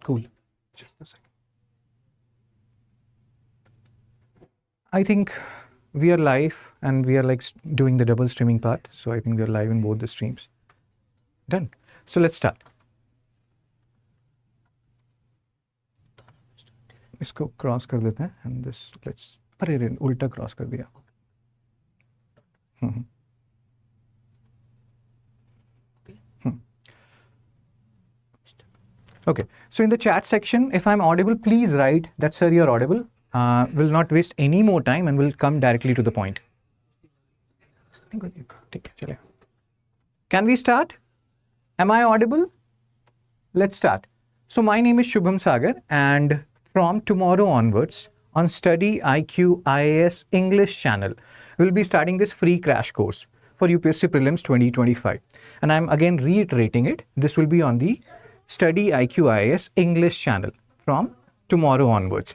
Cool. Just a second. I think we are live and we are like doing the double streaming part. So I think we are live in both the streams. Done. So let's start. इसको cross कर देते हैं and this let's अरे रे उल्टा cross कर दिया. Okay, so in the chat section, if I'm audible, please write that, sir, you're audible. We'll not waste any more time and we'll come directly to the point. Can we start? Am I audible? Let's start. So my name is Shubham Sagar, and from tomorrow onwards on StudyIQ IAS English channel, we'll be starting this free crash course for UPSC Prelims 2025. And I'm again reiterating it. This will be on the StudyIQ IAS English channel from tomorrow onwards.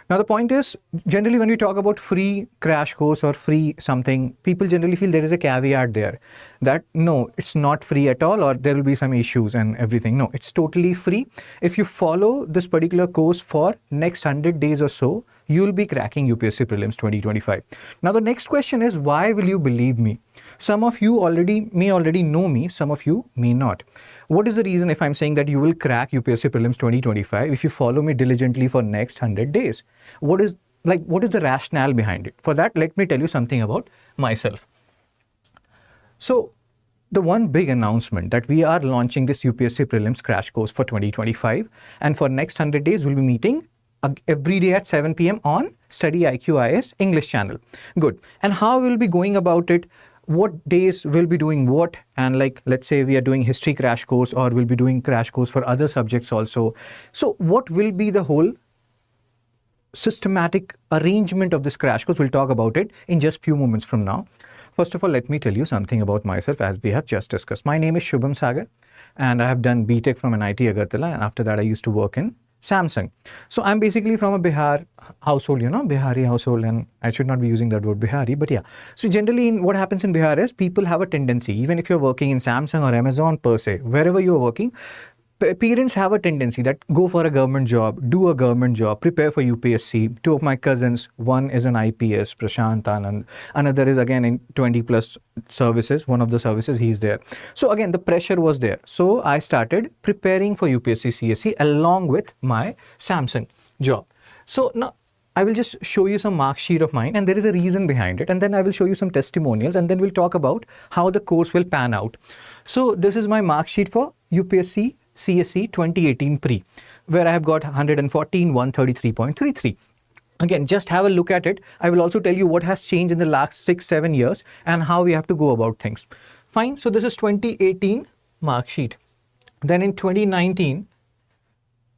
Now the point is, generally when we talk about free crash course or free something, people generally feel there is a caveat there that no, it's not free at all or there will be some issues and everything. No, it's totally free. If you follow this particular course for next 100 days or so, you will be cracking UPSC Prelims 2025. Now the next question is, why will you believe me? Some of you may already know me, some of you may not. What is the reason if I'm saying that you will crack UPSC Prelims 2025 if you follow me diligently for next 100 days? What is the rationale behind it? For that, let me tell you something about myself. So the one big announcement that we are launching this UPSC Prelims crash course for 2025, and for next 100 days we'll be meeting every day at 7 p.m. on StudyIQ IAS English channel. Good. And how we'll be going about it? What days we'll be doing what, and like let's say we are doing history crash course or we'll be doing crash course for other subjects also. So what will be the whole systematic arrangement of this crash course? We'll talk about it in just few moments from now. First of all, let me tell you something about myself as we have just discussed. My name is Shubham Sagar and I have done BTech from NIT Agartala, and after that I used to work in Samsung. So I'm basically from a Bihar household, Bihari household, and I should not be using that word Bihari, but yeah. So generally what happens in Bihar is people have a tendency, even if you're working in Samsung or Amazon per se, wherever you're working, parents have a tendency that go for a government job, do a government job, prepare for UPSC. Two of my cousins, one is an IPS, Prashant Anand, another is again in 20 plus services, one of the services he's there. So again, the pressure was there. So I started preparing for UPSC CSE along with my Samsung job. So now I will just show you some mark sheet of mine, and there is a reason behind it, and then I will show you some testimonials, and then we'll talk about how the course will pan out. So this is my mark sheet for UPSC CSE 2018 pre, where I have got 114, 133.33. Again, just have a look at it. I will also tell you what has changed in the last 6-7 years and how we have to go about things. Fine. So this is 2018 mark sheet. Then in 2019,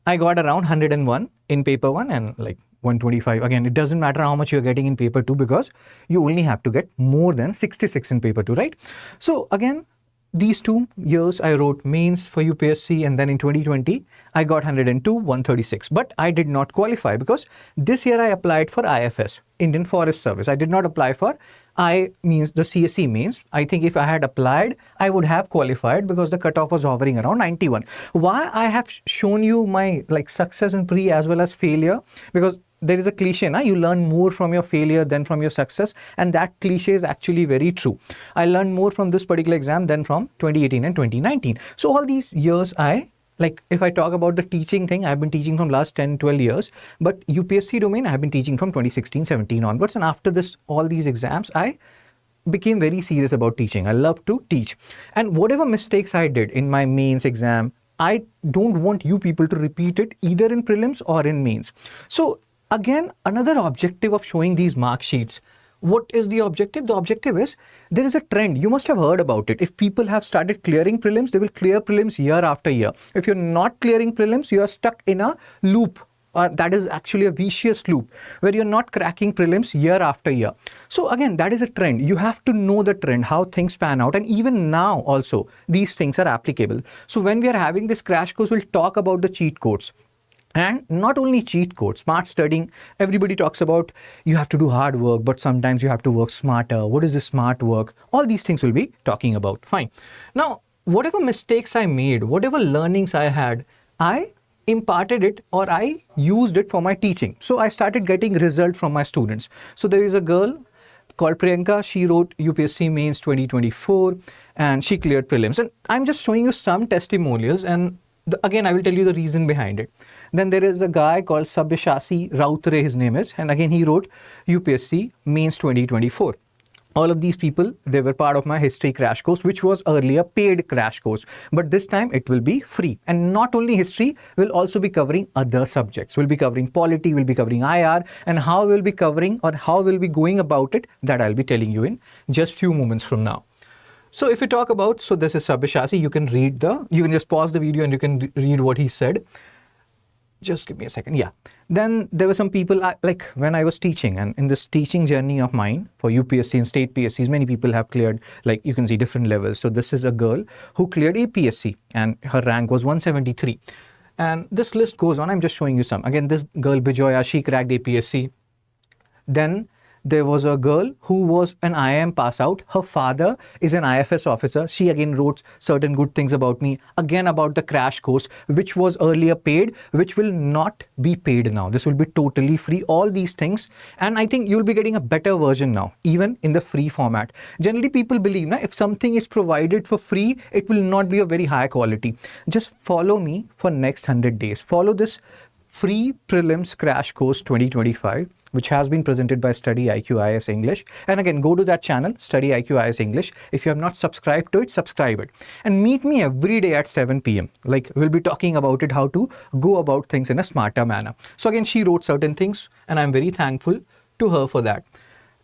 I got around 101 in paper 1 and like 125. Again, it doesn't matter how much you're getting in paper 2 because you only have to get more than 66 in paper 2, right? So again, these 2 years I wrote mains for UPSC, and then in 2020 I got 102, 136, but I did not qualify because this year I applied for IFS, Indian Forest Service. I did not apply for means the CSE mains. I think if I had applied, I would have qualified because the cutoff was hovering around 91. Why I have shown you my like success in pre as well as failure? Because there is a cliche, you learn more from your failure than from your success, and that cliche is actually very true. I learned more from this particular exam than from 2018 and 2019. So all these years if I talk about the teaching thing, I've been teaching from last 10-12 years, but UPSC domain I've been teaching from 2016-17 onwards, and after this all these exams I became very serious about teaching. I love to teach, and whatever mistakes I did in my mains exam, I don't want you people to repeat it either in prelims or in mains. So again, another objective of showing these mark sheets. What is the objective? The objective is, there is a trend. You must have heard about it. If people have started clearing prelims, they will clear prelims year after year. If you're not clearing prelims, you are stuck in a loop. That is actually a vicious loop where you're not cracking prelims year after year. So again, that is a trend. You have to know the trend, how things pan out. And even now also, these things are applicable. So when we are having this crash course, we'll talk about the cheat codes. And not only cheat codes, smart studying, everybody talks about you have to do hard work, but sometimes you have to work smarter. What is the smart work? All these things we'll be talking about. Fine. Now, whatever mistakes I made, whatever learnings I had, I imparted it or I used it for my teaching. So I started getting results from my students. So there is a girl called Priyanka. She wrote UPSC Mains 2024 and she cleared prelims. And I'm just showing you some testimonials, and again, I will tell you the reason behind it. Then there is a guy called Sabyasachi Rautre, his name is, and again he wrote UPSC Mains 2024. All of these people, they were part of my history crash course, which was earlier paid crash course, but this time it will be free. And not only history, we'll also be covering other subjects. We'll be covering polity, we'll be covering IR, and how we'll be covering or how we'll be going about it, that I'll be telling you in just few moments from now. So if you talk about, so this is Sabyasachi, you can just pause the video and you can read what he said. Just give me a second. Yeah. Then there were some people, like when I was teaching, and in this teaching journey of mine for UPSC and state PSCs, many people have cleared, like you can see, different levels. So this is a girl who cleared APSC and her rank was 173. And this list goes on. I'm just showing you some. Again, this girl Bijoya, she cracked APSC. Then there was a girl who was an IIM pass out. Her father is an IFS officer. She again wrote certain good things about me. Again, about the crash course, which was earlier paid, which will not be paid now. This will be totally free. All these things. And I think you'll be getting a better version now, even in the free format. Generally, people believe that if something is provided for free, it will not be of very high quality. Just follow me for next 100 days. Follow this free prelims crash course 2025, which has been presented by StudyIQ IS English. And again, go to that channel, StudyIQ IS English. If you have not subscribed to it, subscribe it. And meet me every day at 7 p.m. Like we'll be talking about it, how to go about things in a smarter manner. So again, she wrote certain things and I'm very thankful to her for that.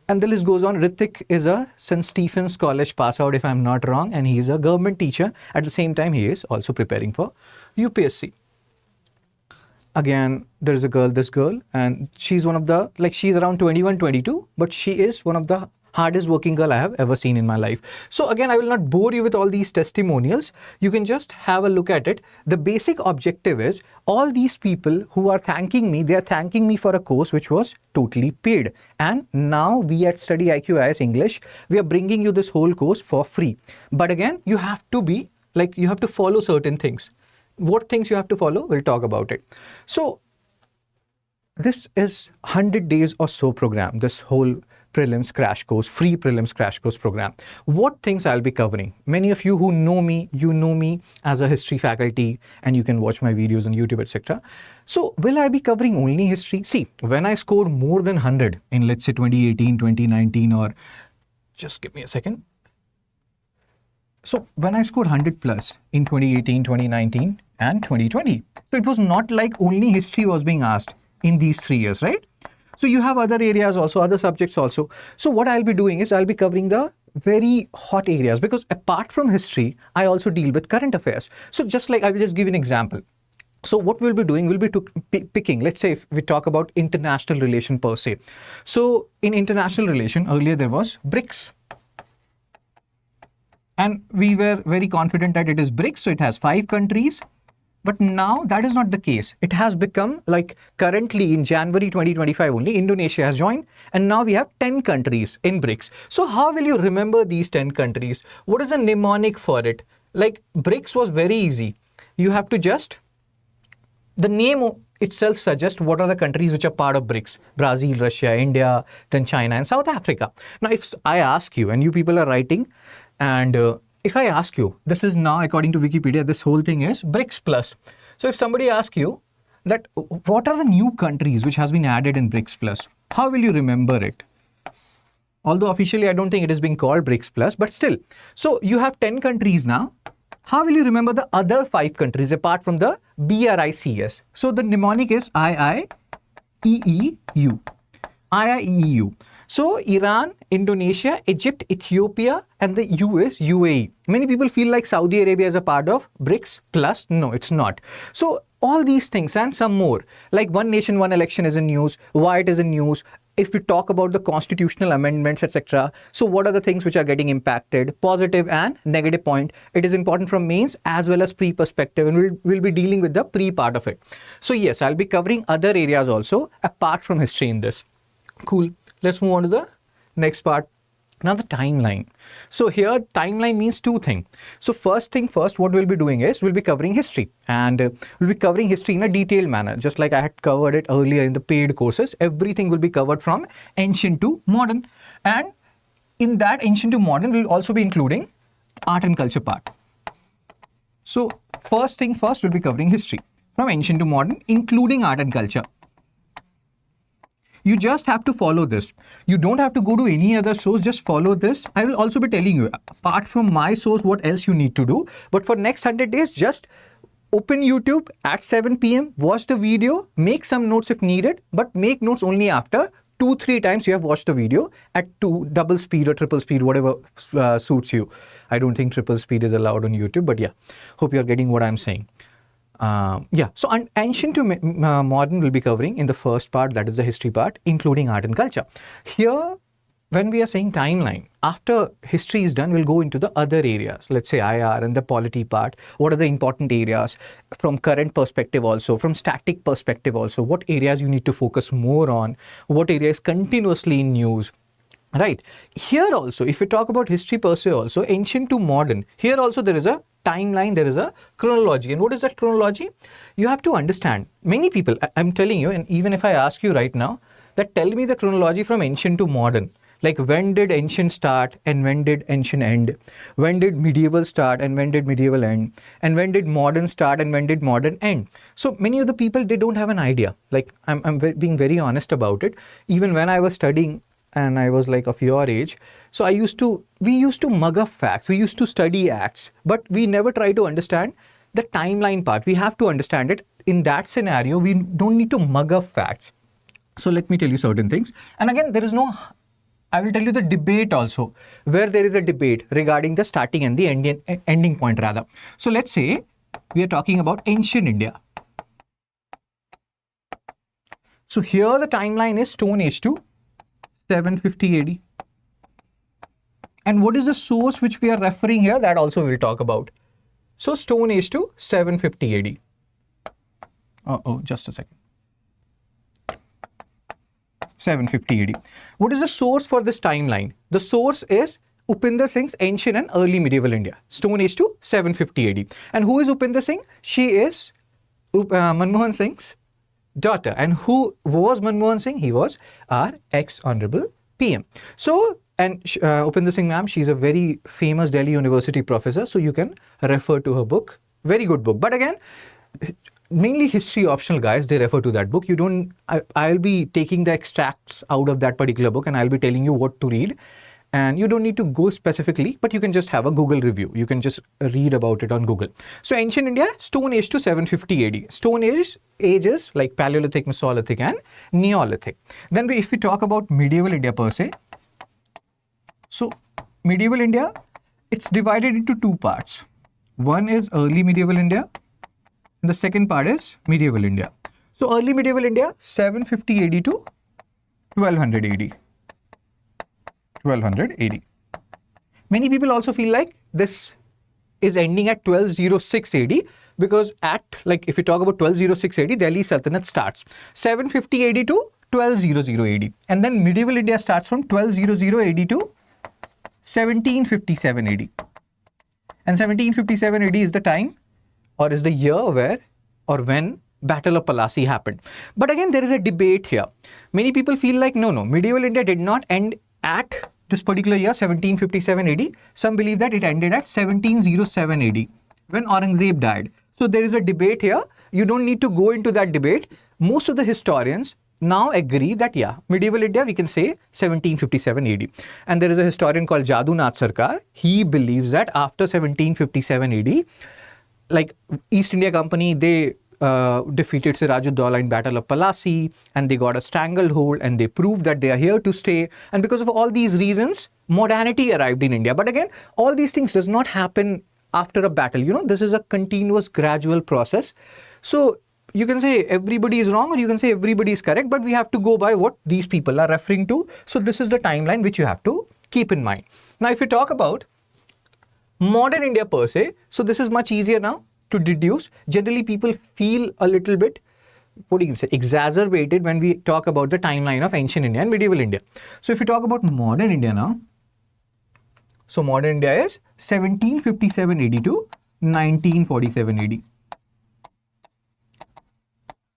And the list goes on. Ritik is a St. Stephen's College pass out, if I'm not wrong, and he's a government teacher. At the same time, he is also preparing for UPSC. Again, there's a girl, this girl, and she's one of the, like she's around 21, 22, but she is one of the hardest working girl I have ever seen in my life. So again, I will not bore you with all these testimonials. You can just have a look at it. The basic objective is all these people who are thanking me, they are thanking me for a course which was totally paid. And now we at StudyIQ IS English, we are bringing you this whole course for free. But again, you have to be, like you have to follow certain things. What things you have to follow, we'll talk about it. So this is 100 days or so program, this whole prelims crash course, free prelims crash course program. What things I'll be covering? Many of you who know me, you know me as a history faculty and you can watch my videos on YouTube, etc. So will I be covering only history? See, when I scored more than 100 in, let's say 2018, 2019, or just give me a second. So when I scored 100 plus in 2018, 2019 and 2020, so it was not like only history was being asked in these 3 years, right? So you have other areas also, other subjects also. So what I'll be doing is I'll be covering the very hot areas, because apart from history, I also deal with current affairs. So just like I will just give an example. So what we'll be doing, we'll be picking, let's say if we talk about international relation per se. So in international relation, earlier there was BRICS. And we were very confident that it is BRICS, so it has 5 countries. But now that is not the case. It has become, like currently in January 2025 only, Indonesia has joined, and now we have 10 countries in BRICS. So how will you remember these 10 countries? What is a mnemonic for it? Like BRICS was very easy. You have to just, the name itself suggests what are the countries which are part of BRICS. Brazil, Russia, India, then China and South Africa. Now if I ask you, and you people are writing, and if I ask you, this is now according to Wikipedia, this whole thing is BRICS plus. So if somebody asks you that what are the new countries which has been added in BRICS plus, how will you remember it? Although officially I don't think it is being called BRICS plus, but still. So you have 10 countries now. How will you remember the other 5 countries apart from the BRICS? So the mnemonic is IIEEU. IIEEU. So Iran, Indonesia, Egypt, Ethiopia, and the U is UAE. Many people feel like Saudi Arabia is a part of BRICS plus. No, it's not. So all these things and some more, like one nation, one election is in news, why it is in news. If we talk about the constitutional amendments, etc. So what are the things which are getting impacted, positive and negative point? It is important from mains as well as pre perspective, and we'll be dealing with the pre part of it. So yes, I'll be covering other areas also apart from history in this. Cool. Let's move on to the next part. Now the timeline. So here timeline means two things. So first thing first, what we'll be doing is we'll be covering history, and we'll be covering history in a detailed manner, just like I had covered it earlier in the paid courses. Everything will be covered from ancient to modern, and in that ancient to modern, we'll also be including art and culture part. So first thing first, we'll be covering history from ancient to modern, including art and culture. You just have to follow this. You don't have to go to any other source, just follow this. I will also be telling you, apart from my source, what else you need to do. But for next 100 days, just open YouTube at 7 p.m., watch the video, make some notes if needed, but make notes only after 2-3 times you have watched the video at double speed or triple speed, whatever suits you. I don't think triple speed is allowed on YouTube, but yeah, hope you're getting what I'm saying. So ancient to modern will be covering in the first part, that is the history part, including art and culture. Here, when we are saying timeline, after history is done, we'll go into the other areas. Let's say IR and the polity part. What are the important areas from current perspective also, from static perspective also? What areas you need to focus more on? What areas continuously in news? Right. Here also, if we talk about history per se also, ancient to modern, here also there is a timeline, there is a chronology. And what is that chronology? You have to understand. Many people, I'm telling you, and even if I ask you right now, that tell me the chronology from ancient to modern. Like when did ancient start and when did ancient end? When did medieval start and when did medieval end? And when did modern start and when did modern end? So many of the people, they don't have an idea. Like I'm being very honest about it. Even when I was studying, and I was like of your age, so we used to mug up facts, we used to study acts, but we never try to understand the timeline part. We have to understand it. In that scenario, we don't need to mug up facts. So let me tell you certain things. And again, I will tell you the debate also, where there is a debate regarding the starting and the ending point rather. So let's say we are talking about ancient India. So here the timeline is Stone Age to 750 AD. And what is the source which we are referring here? That also we'll talk about. So Stone Age to 750 AD. Just a second. 750 AD. What is the source for this timeline? The source is Upinder Singh's Ancient and Early Medieval India. Stone Age to 750 AD. And who is Upinder Singh? She is Manmohan Singh's daughter. And who was Manmohan Singh? He was our ex-honorable PM. So, and Upinder Singh ma'am, she's a very famous Delhi University professor. So you can refer to her book. Very good book. But again, mainly history optional guys, they refer to that book. I'll be taking the extracts out of that particular book and I'll be telling you what to read. And you don't need to go specifically, but you can just have a Google review. You can just read about it on Google. So ancient India, Stone Age to 750 AD. Stone Age ages like Paleolithic, Mesolithic and Neolithic. Then if we talk about medieval India per se, so medieval India, it's divided into two parts. One is early medieval India and the second part is medieval India. So early medieval India, 750 AD to 1200 AD. 1200 AD. Many people also feel like this is ending at 1206 AD because if you talk about 1206 AD, Delhi Sultanate starts 750 AD to 1200 AD. And then medieval India starts from 1200 AD to 1757 AD. And 1757 AD is the time or is the year when Battle of Plassey happened. But again, there is a debate here. Many people feel like, no, medieval India did not end at this particular year, 1757 AD. Some believe that it ended at 1707 AD when Aurangzeb died. So there is a debate here. You don't need to go into that debate. Most of the historians now agree that, medieval India, we can say 1757 AD. And there is a historian called Jadunath Sarkar. He believes that after 1757 AD, like East India Company, they defeated Sirajuddaulah in Battle of Plassey and they got a stranglehold and they proved that they are here to stay. And because of all these reasons, modernity arrived in India. But again, all these things does not happen after a battle. This is a continuous gradual process. So you can say everybody is wrong or you can say everybody is correct, but we have to go by what these people are referring to. So this is the timeline which you have to keep in mind. Now, if you talk about modern India per se, so this is much easier now to deduce. Generally, people feel a little bit, exacerbated when we talk about the timeline of ancient India and medieval India. So if you talk about modern India now, So modern India is 1757 AD to 1947 AD.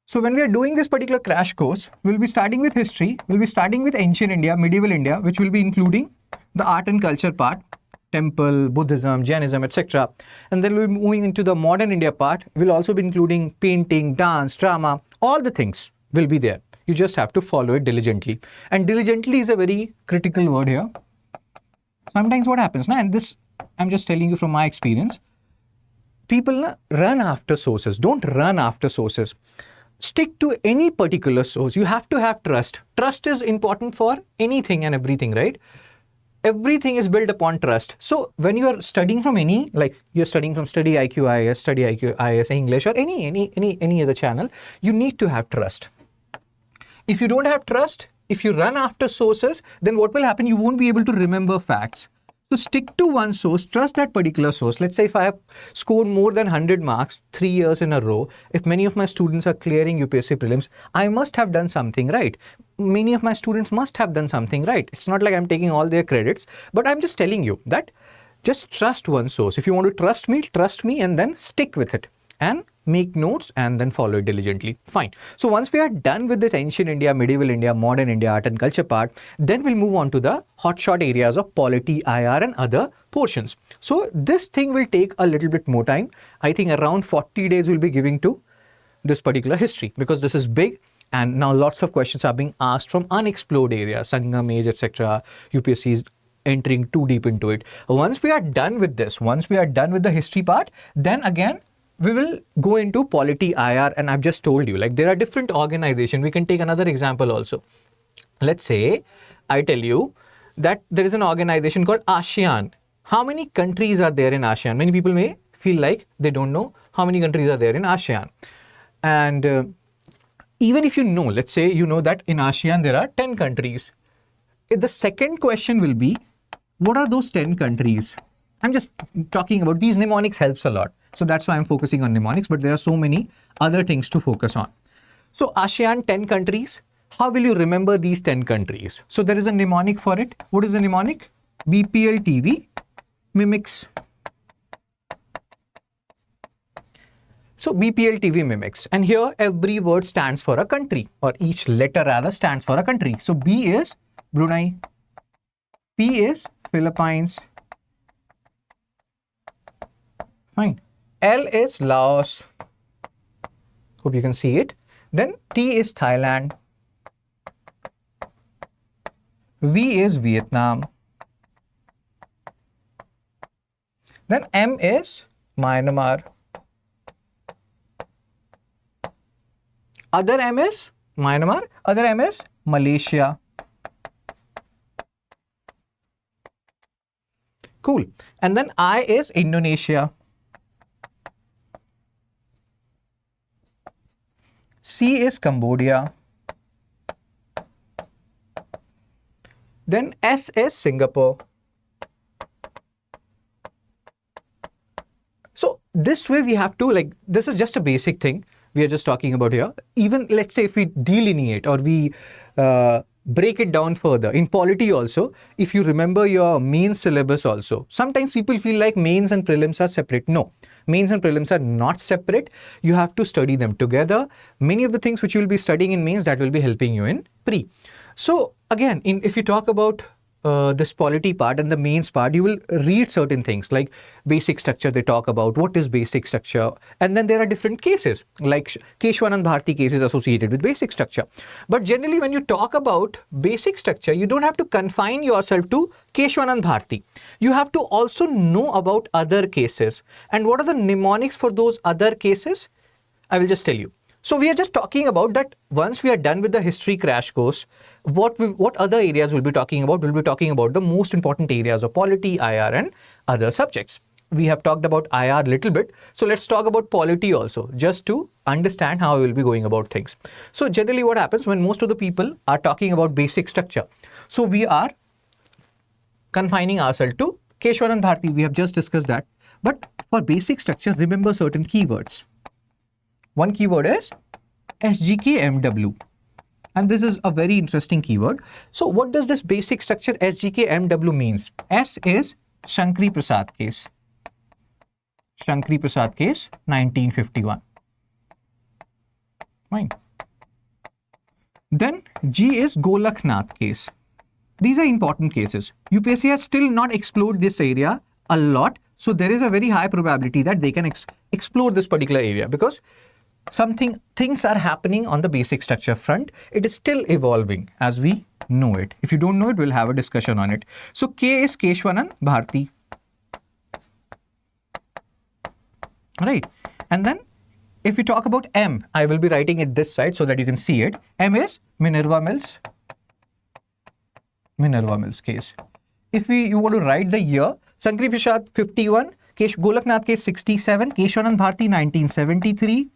So when we are doing this particular crash course, we'll be starting with history, we'll be starting with ancient India, medieval India, which will be including the art and culture part, temple, Buddhism, Jainism, etc. And then we'll be moving into the modern India part. We'll also be including painting, dance, drama, all the things will be there. You just have to follow it diligently. And diligently is a very critical word here. Sometimes what happens now, and this I'm just telling you from my experience, people run after sources. Don't run after sources. Stick to any particular source. You have to have trust. Trust is important for anything and everything, right? Everything is built upon trust. So when you are studying from any, like you're studying from StudyIQ IAS, StudyIQ IAS English, or any other channel, you need to have trust. If you don't have trust, if you run after sources, then what will happen? You won't be able to remember facts. So stick to one source, trust that particular source. Let's say if I have scored more than 100 marks 3 years in a row, if many of my students are clearing UPSC prelims, I must have done something right. Many of my students must have done something right. It's not like I'm taking all their credits, but I'm just telling you that just trust one source. If you want to trust me and then stick with it and make notes and then follow it diligently. Fine. So once we are done with this ancient India, medieval India, modern India, art and culture part, then we'll move on to the hotshot areas of polity, IR and other portions. So this thing will take a little bit more time. I think around 40 days we'll be giving to this particular history because this is big and now lots of questions are being asked from unexplored areas, Sangam age, etc. UPSC is entering too deep into it. Once we are done with this, once we are done with the history part, then again, we will go into polity, IR, and I've just told you, like there are different organizations. We can take another example also. Let's say I tell you that there is an organization called ASEAN. How many countries are there in ASEAN? Many people may feel like they don't know how many countries are there in ASEAN. And even if you know, let's say you know that in ASEAN there are 10 countries. The second question will be, what are those 10 countries? I'm just talking about these mnemonics helps a lot. So that's why I'm focusing on mnemonics, but there are so many other things to focus on. So ASEAN 10 countries. How will you remember these 10 countries? So there is a mnemonic for it. What is the mnemonic? BPL TV mimics. So BPL TV mimics. And here every word stands for a country, or each letter rather stands for a country. So B is Brunei. P is Philippines. Fine. L is Laos. Hope you can see it. Then T is Thailand. V is Vietnam. Then M is Myanmar. Other M is Myanmar. Other M is Malaysia. Cool. And then I is Indonesia. C is Cambodia. Then S is Singapore. So this way we have to, like, this is just a basic thing we are just talking about here. Even let's say if we delineate or we break it down further in polity also, if you remember your main syllabus also, sometimes people feel like mains and prelims are separate. No, mains and prelims are not separate. You have to study them together. Many of the things which you will be studying in mains, that will be helping you in pre. So again, if you talk about this polity part and the mains part, you will read certain things like basic structure. They talk about what is basic structure, and then there are different cases like Keshwanand Bharti cases associated with basic structure. But generally when you talk about basic structure, you don't have to confine yourself to Keshwanand Bharti. You have to also know about other cases. And what are the mnemonics for those other cases? I will just tell you. So we are just talking about that once we are done with the history crash course, what other areas we'll be talking about? We'll be talking about the most important areas of polity, IR and other subjects. We have talked about IR a little bit. So let's talk about polity also, just to understand how we will be going about things. So generally what happens when most of the people are talking about basic structure? So we are confining ourselves to Keshwanand Bharti. We have just discussed that. But for basic structure, remember certain keywords. One keyword is SGKMW. And this is a very interesting keyword. So what does this basic structure SGKMW means? S is Shankri Prasad case. Shankri Prasad case, 1951. Fine. Then G is Golaknath case. These are important cases. UPSC has still not explored this area a lot. So there is a very high probability that they can explore this particular area because things are happening on the basic structure front. It is still evolving as we know it. If you don't know it, we'll have a discussion on it. So K is Keshwanan Bharti. Right. And then if we talk about M, I will be writing it this side so that you can see it. M is Minerva Mills. Minerva Mills case. If you want to write the year, Shankri Prasad 51, Golaknath case 67, Keshwanand Bharti 1973.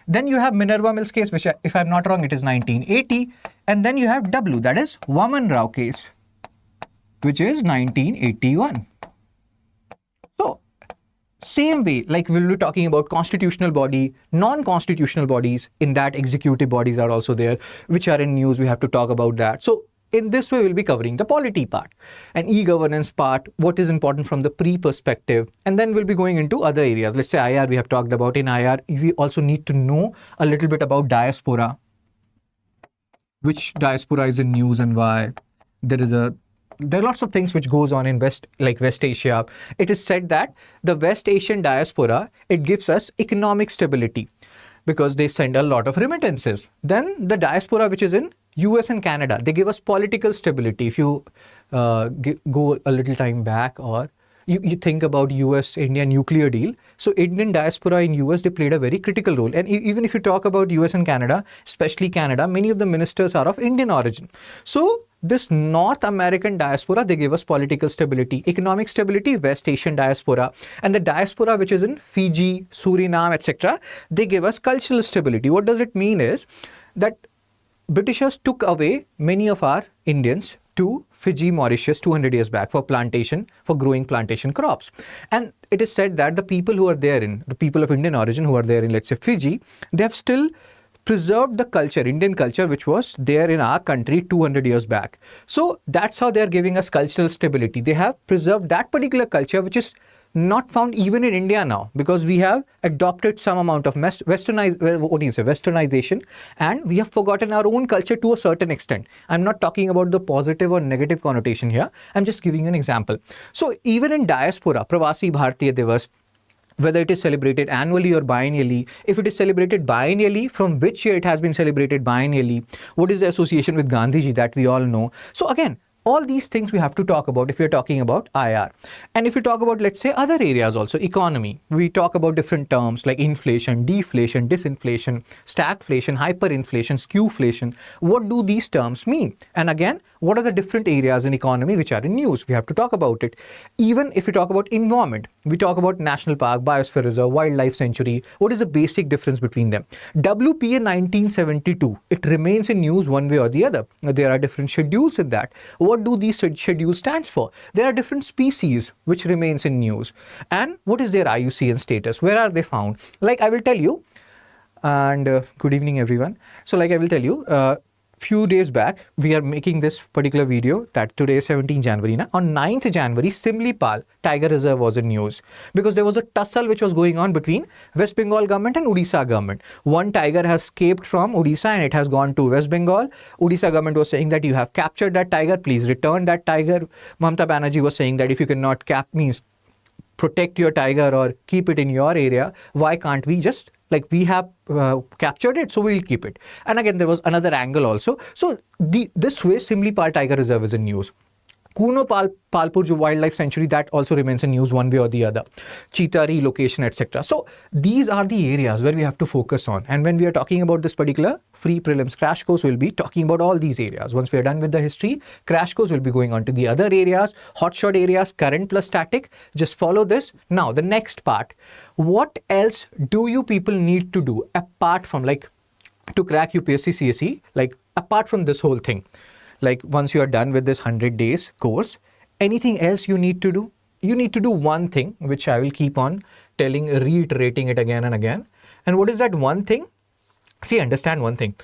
Then you have Minerva Mills case, which if I'm not wrong, it is 1980. And then you have W, that is Vaman Rao case, which is 1981. So same way, like we'll be talking about constitutional body, non-constitutional bodies, in that executive bodies are also there, which are in news. We have to talk about that. So in this way, we'll be covering the polity part and e-governance part, what is important from the pre-perspective, and then we'll be going into other areas. Let's say IR, we have talked about. In IR, we also need to know a little bit about diaspora, which diaspora is in news and why. There are lots of things which goes on in West Asia. It is said that the West Asian diaspora, it gives us economic stability because they send a lot of remittances. Then the diaspora which is in US and Canada, they give us political stability. If you go a little time back, or you think about US-India nuclear deal. So Indian diaspora in US, they played a very critical role. And even if you talk about US and Canada, especially Canada, many of the ministers are of Indian origin. So this North American diaspora, they give us political stability, economic stability, West Asian diaspora. And the diaspora which is in Fiji, Suriname, etc., they give us cultural stability. What does it mean is that Britishers took away many of our Indians to Fiji, Mauritius 200 years back for growing plantation crops. And it is said that the people who are there the people of Indian origin who are there in, let's say, Fiji, they have still preserved the culture, Indian culture, which was there in our country 200 years back. So that's how they're giving us cultural stability. They have preserved that particular culture, which is not found even in India now, because we have adopted some amount of westernization, and we have forgotten our own culture to a certain extent. I'm not talking about the positive or negative connotation here. I'm just giving you an example. So even in diaspora, Pravasi Bharatiya Divas, whether it is celebrated annually or biennially, if it is celebrated biennially, from which year it has been celebrated biennially, what is the association with Gandhiji, that we all know. So again, all these things we have to talk about if we're talking about IR. And if we talk about, let's say, other areas also, economy, we talk about different terms like inflation, deflation, disinflation, stagflation, hyperinflation, skewflation. What do these terms mean? And again, what are the different areas in economy which are in news? We have to talk about it. Even if we talk about environment, we talk about national park, biosphere reserve, wildlife sanctuary. What is the basic difference between them? WPA 1972, it remains in news one way or the other. There are different schedules in that. What do these schedules stands for? There are different species which remains in news. And what is their IUCN status? Where are they found? Like I will tell you, and good evening everyone. So like I will tell you, few days back, we are making this particular video that today is 17 January. On 9th January, Simlipal Tiger Reserve was in news because there was a tussle which was going on between West Bengal government and Odisha government. One tiger has escaped from Odisha and it has gone to West Bengal. Odisha government was saying that you have captured that tiger, please return that tiger. Mamata Banerjee was saying that if you cannot protect your tiger or keep it in your area, why can't we just, like, we have captured it, so we'll keep it. And again, there was another angle also. So this way, Simlipal Tiger Reserve is in news. Kuno Palpur Wildlife Sanctuary, that also remains in news one way or the other. Cheetah relocation, etc. So these are the areas where we have to focus on. And when we are talking about this particular free prelims crash course, we'll be talking about all these areas. Once we are done with the history crash course, we'll be going on to the other areas, hotshot areas, current plus static. Just follow this. Now, the next part. What else do you people need to do apart from, like, to crack UPSC CSE, like apart from this whole thing? Like once you are done with this 100 days course, anything else you need to do? You need to do one thing, which I will keep on reiterating it again and again. And what is that one thing? See, understand one thing.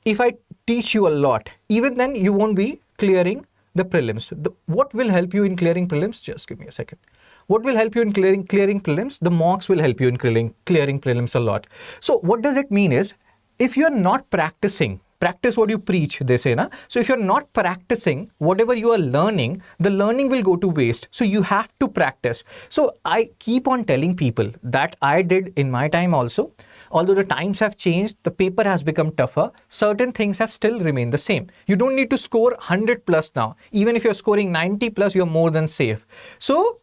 If I teach you a lot, even then you won't be clearing the prelims. What will help you in clearing prelims? Just give me a second. What will help you in clearing prelims? The mocks will help you in clearing prelims a lot. So what does it mean is, if you're not practicing, practice what you preach, they say, na? So if you're not practicing whatever you are learning, the learning will go to waste. So you have to practice. So I keep on telling people that I did in my time also. Although the times have changed, the paper has become tougher, certain things have still remained the same. You don't need to score 100 plus now. Even if you're scoring 90 plus, you're more than safe. So,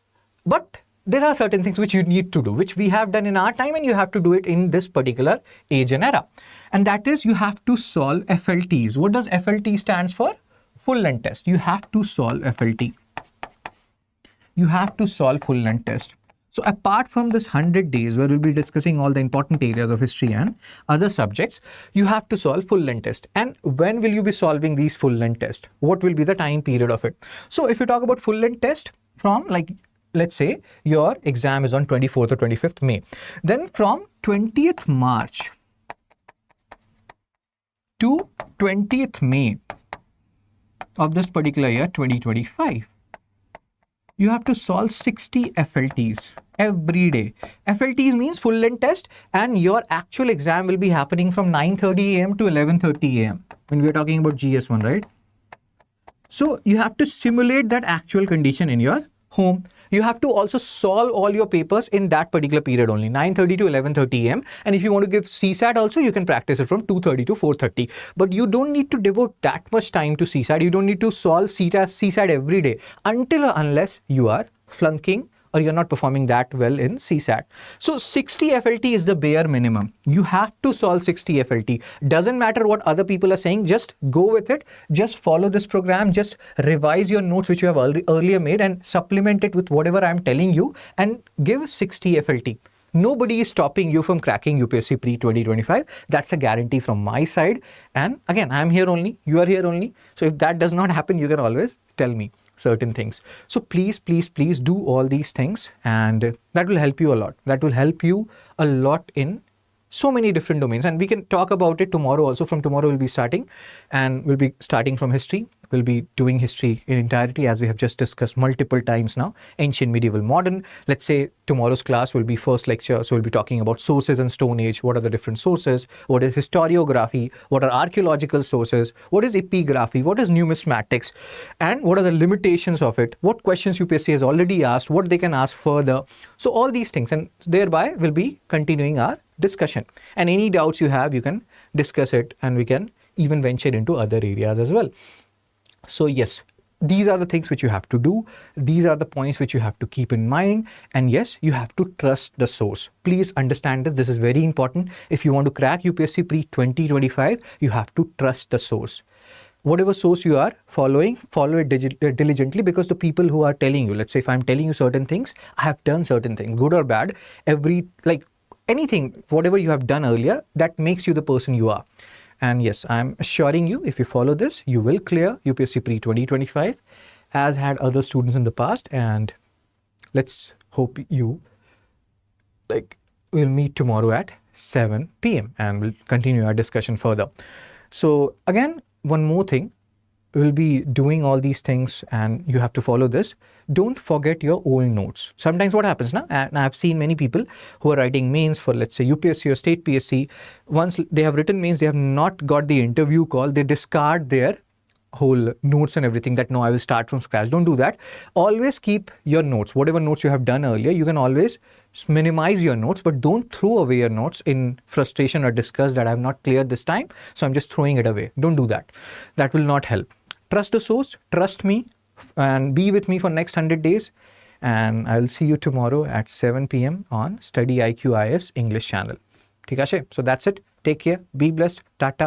but there are certain things which you need to do, which we have done in our time, and you have to do it in this particular age and era. And that is, you have to solve FLTs. What does FLT stands for? Full length test. You have to solve FLT. You have to solve full length test. So apart from this 100 days where we'll be discussing all the important areas of history and other subjects, you have to solve full length test. And when will you be solving these full length test? What will be the time period of it? So if you talk about full length test from, like, let's say your exam is on 24th or 25th May. Then from 20th March to 20th May of this particular year, 2025, you have to solve 60 FLTs every day. FLTs means full length test, and your actual exam will be happening from 9:30 a.m. to 11:30 a.m. when we're talking about GS1, right? So you have to simulate that actual condition in your home. You have to also solve all your papers in that particular period only, 9:30 to 11:30 a.m. And if you want to give CSAT also, you can practice it from 2:30 to 4:30. But you don't need to devote that much time to CSAT. You don't need to solve CSAT every day until or unless you are flunking or you're not performing that well in CSAT. So 60 FLT is the bare minimum. You have to solve 60 FLT. Doesn't matter what other people are saying, just go with it. Just follow this program. Just revise your notes which you have earlier made and supplement it with whatever I'm telling you and give 60 FLT. Nobody is stopping you from cracking UPSC pre-2025. That's a guarantee from my side. And again, I'm here only. You are here only. So if that does not happen, you can always tell me certain things. So please, please, please do all these things, and that will help you a lot. That will help you a lot in so many different domains, and we can talk about it tomorrow also. From tomorrow we'll be starting, and we'll be starting from history. We'll be doing history in entirety, as we have just discussed multiple times now. Ancient, medieval, modern. Let's say tomorrow's class will be first lecture. So we'll be talking about sources in Stone Age. What are the different sources? What is historiography? What are archaeological sources? What is epigraphy? What is numismatics? And what are the limitations of it? What questions UPSC has already asked? What they can ask further? So all these things, and thereby we'll be continuing our discussion. And any doubts you have, you can discuss it, and we can even venture into other areas as well. So yes, these are the things which you have to do. These are the points which you have to keep in mind. And yes, you have to trust the source. Please understand this. This is very important. If you want to crack UPSC pre-2025, you have to trust the source. Whatever source you are following, follow it diligently, because the people who are telling you, let's say if I'm telling you certain things, I have done certain things, good or bad, anything, whatever you have done earlier, that makes you the person you are. And yes, I'm assuring you, if you follow this, you will clear UPSC pre-2025, as had other students in the past. And let's hope you, we'll meet tomorrow at 7 p.m. and we'll continue our discussion further. So again, one more thing, we'll be doing all these things and you have to follow this. Don't forget your old notes. Sometimes what happens now, and I've seen many people who are writing mains for, let's say, UPSC or state PSC. Once they have written mains, they have not got the interview call. They discard their whole notes and everything, that no, I will start from scratch. Don't do that. Always keep your notes. Whatever notes you have done earlier, you can always minimize your notes, but don't throw away your notes in frustration or disgust that I have not cleared this time, so I'm just throwing it away. Don't do that. That will not help. Trust the source, trust me, and be with me for next 100 days. And I'll see you tomorrow at 7 p.m. on StudyIQ IS English channel. So that's it. Take care. Be blessed. Tata.